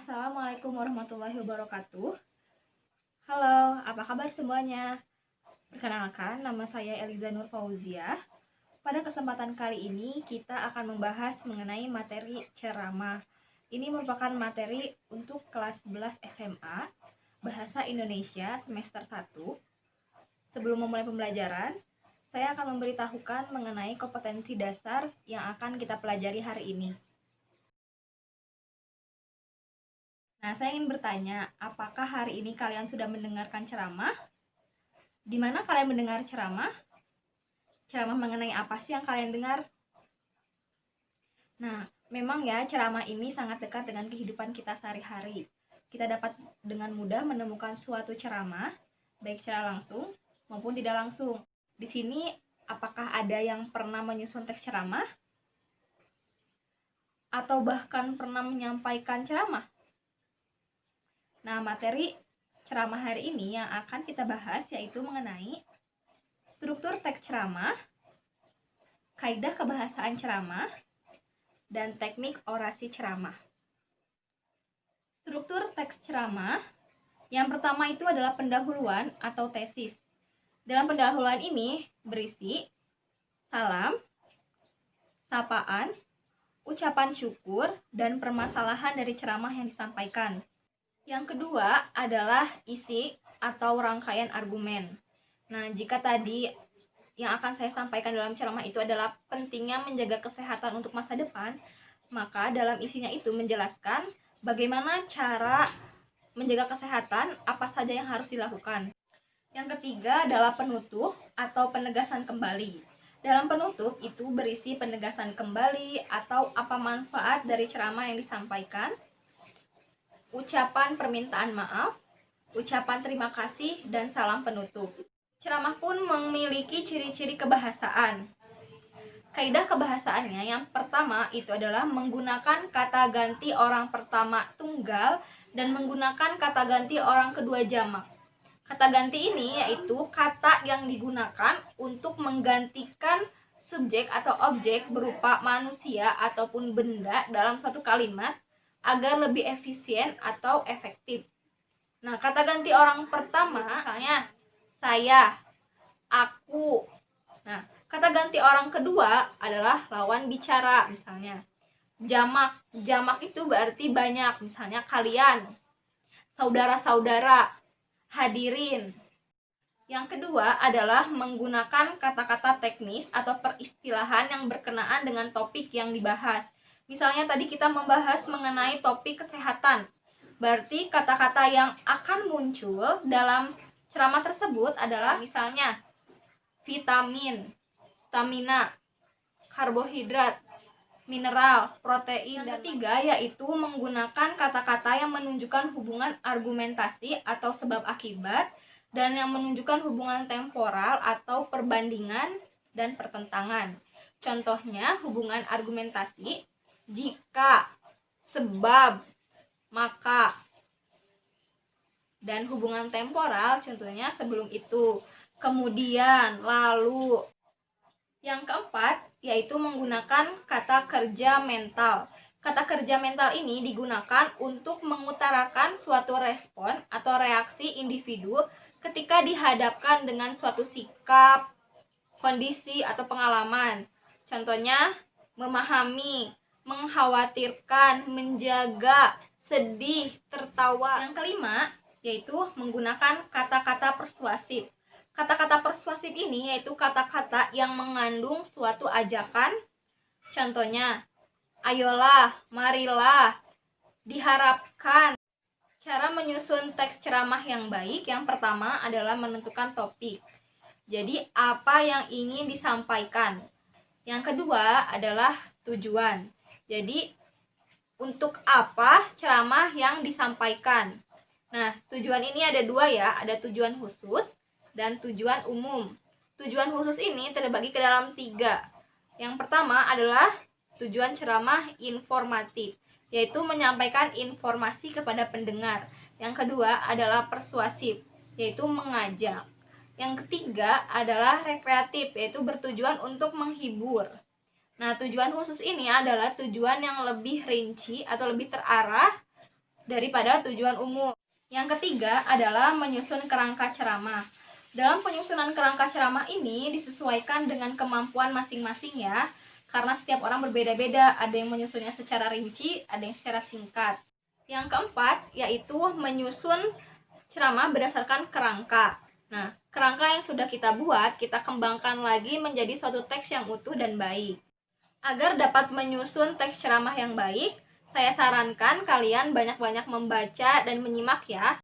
Assalamualaikum warahmatullahi wabarakatuh. Halo, apa kabar semuanya? Perkenalkan, nama saya Eliza Nur Fauzia. Pada kesempatan kali ini kita akan membahas mengenai materi ceramah. Ini merupakan materi untuk kelas 11 SMA, Bahasa Indonesia semester 1. Sebelum memulai pembelajaran, saya akan memberitahukan mengenai kompetensi dasar yang akan kita pelajari hari ini. Nah, saya ingin bertanya, apakah hari ini kalian sudah mendengarkan ceramah? Di mana kalian mendengar ceramah? Ceramah mengenai apa sih yang kalian dengar? Nah, memang ya ceramah ini sangat dekat dengan kehidupan kita sehari-hari. Kita dapat dengan mudah menemukan suatu ceramah, baik secara langsung maupun tidak langsung. Di sini, apakah ada yang pernah menyusun teks ceramah? Atau bahkan pernah menyampaikan ceramah? Nah, materi ceramah hari ini yang akan kita bahas yaitu mengenai struktur teks ceramah, kaidah kebahasaan ceramah, dan teknik orasi ceramah. Struktur teks ceramah yang pertama itu adalah pendahuluan atau tesis. Dalam pendahuluan ini berisi salam, sapaan, ucapan syukur, dan permasalahan dari ceramah yang disampaikan. Yang kedua adalah isi atau rangkaian argumen. Nah, jika tadi yang akan saya sampaikan dalam ceramah itu adalah pentingnya menjaga kesehatan untuk masa depan, maka dalam isinya itu menjelaskan bagaimana cara menjaga kesehatan, apa saja yang harus dilakukan. Yang ketiga adalah penutup atau penegasan kembali. Dalam penutup itu berisi penegasan kembali atau apa manfaat dari ceramah yang disampaikan, ucapan permintaan maaf, ucapan terima kasih, dan salam penutup. Ceramah pun memiliki ciri-ciri kebahasaan. Kaidah kebahasaannya yang pertama itu adalah menggunakan kata ganti orang pertama tunggal dan menggunakan kata ganti orang kedua jamak. Kata ganti ini yaitu kata yang digunakan untuk menggantikan subjek atau objek berupa manusia ataupun benda dalam suatu kalimat agar lebih efisien atau efektif. Nah, kata ganti orang pertama misalnya saya, aku. Nah, kata ganti orang kedua adalah lawan bicara, misalnya jamak. Jamak itu berarti banyak, misalnya kalian, saudara-saudara, hadirin. Yang kedua adalah menggunakan kata-kata teknis atau peristilahan yang berkenaan dengan topik yang dibahas. Misalnya tadi kita membahas mengenai topik kesehatan. Berarti kata-kata yang akan muncul dalam ceramah tersebut adalah misalnya vitamin, stamina, karbohidrat, mineral, protein. Dan ketiga yaitu menggunakan kata-kata yang menunjukkan hubungan argumentasi atau sebab akibat dan yang menunjukkan hubungan temporal atau perbandingan dan pertentangan. Contohnya hubungan argumentasi jika, sebab, maka, dan hubungan temporal contohnya sebelum itu, kemudian, lalu. Yang keempat yaitu menggunakan kata kerja mental. Kata kerja mental ini digunakan untuk mengutarakan suatu respon atau reaksi individu ketika dihadapkan dengan suatu sikap, kondisi, atau pengalaman. Contohnya memahami, mengkhawatirkan, menjaga, sedih, tertawa. Yang kelima yaitu menggunakan kata-kata persuasif. Kata-kata persuasif ini yaitu kata-kata yang mengandung suatu ajakan. Contohnya, ayolah, marilah, diharapkan. Cara menyusun teks ceramah yang baik yang pertama adalah menentukan topik. Jadi, apa yang ingin disampaikan. Yang kedua adalah tujuan. Jadi, untuk apa ceramah yang disampaikan. Nah, tujuan ini ada dua ya, ada tujuan khusus dan tujuan umum. Tujuan khusus ini terbagi ke dalam 3. Yang pertama adalah tujuan ceramah informatif, yaitu menyampaikan informasi kepada pendengar. Yang kedua adalah persuasif, yaitu mengajak. Yang ketiga adalah rekreatif, yaitu bertujuan untuk menghibur. Nah, tujuan khusus ini adalah tujuan yang lebih rinci atau lebih terarah daripada tujuan umum. Yang ketiga adalah menyusun kerangka ceramah. Dalam penyusunan kerangka ceramah ini disesuaikan dengan kemampuan masing-masing ya, karena setiap orang berbeda-beda, ada yang menyusunnya secara rinci, ada yang secara singkat. Yang keempat yaitu menyusun ceramah berdasarkan kerangka. Nah, kerangka yang sudah kita buat, kita kembangkan lagi menjadi suatu teks yang utuh dan baik. Agar dapat menyusun teks ceramah yang baik, saya sarankan kalian banyak-banyak membaca dan menyimak ya.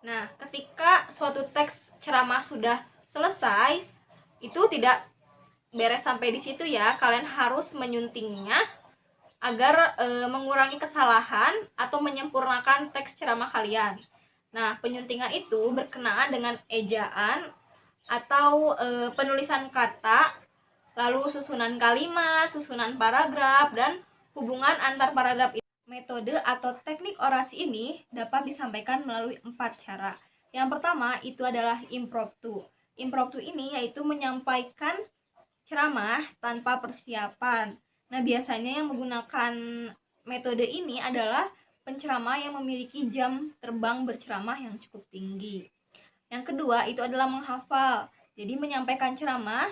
Nah, ketika suatu teks ceramah sudah selesai, itu tidak beres sampai di situ ya. Kalian harus menyuntingnya agar mengurangi kesalahan atau menyempurnakan teks ceramah kalian. Nah, penyuntingan itu berkenaan dengan ejaan atau penulisan kata, lalu susunan kalimat, susunan paragraf, dan hubungan antar paragraf. Metode atau teknik orasi ini dapat disampaikan melalui 4 cara. Yang pertama itu adalah impromptu. Impromptu ini yaitu menyampaikan ceramah tanpa persiapan. Nah, biasanya yang menggunakan metode ini adalah penceramah yang memiliki jam terbang berceramah yang cukup tinggi. Yang kedua itu adalah menghafal. Jadi menyampaikan ceramah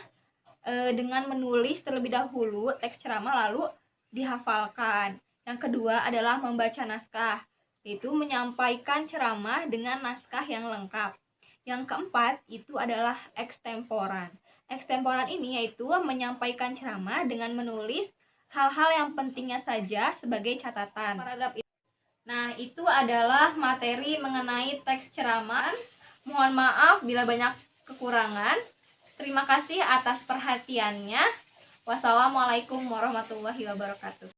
dengan menulis terlebih dahulu teks ceramah lalu dihafalkan. Yang kedua adalah membaca naskah, yaitu menyampaikan ceramah dengan naskah yang lengkap. Yang keempat itu adalah ekstemporan. Ekstemporan ini yaitu menyampaikan ceramah dengan menulis hal-hal yang pentingnya saja sebagai catatan. Nah, itu adalah materi mengenai teks ceramah. Mohon maaf bila banyak kekurangan. Terima kasih atas perhatiannya. Wassalamualaikum warahmatullahi wabarakatuh.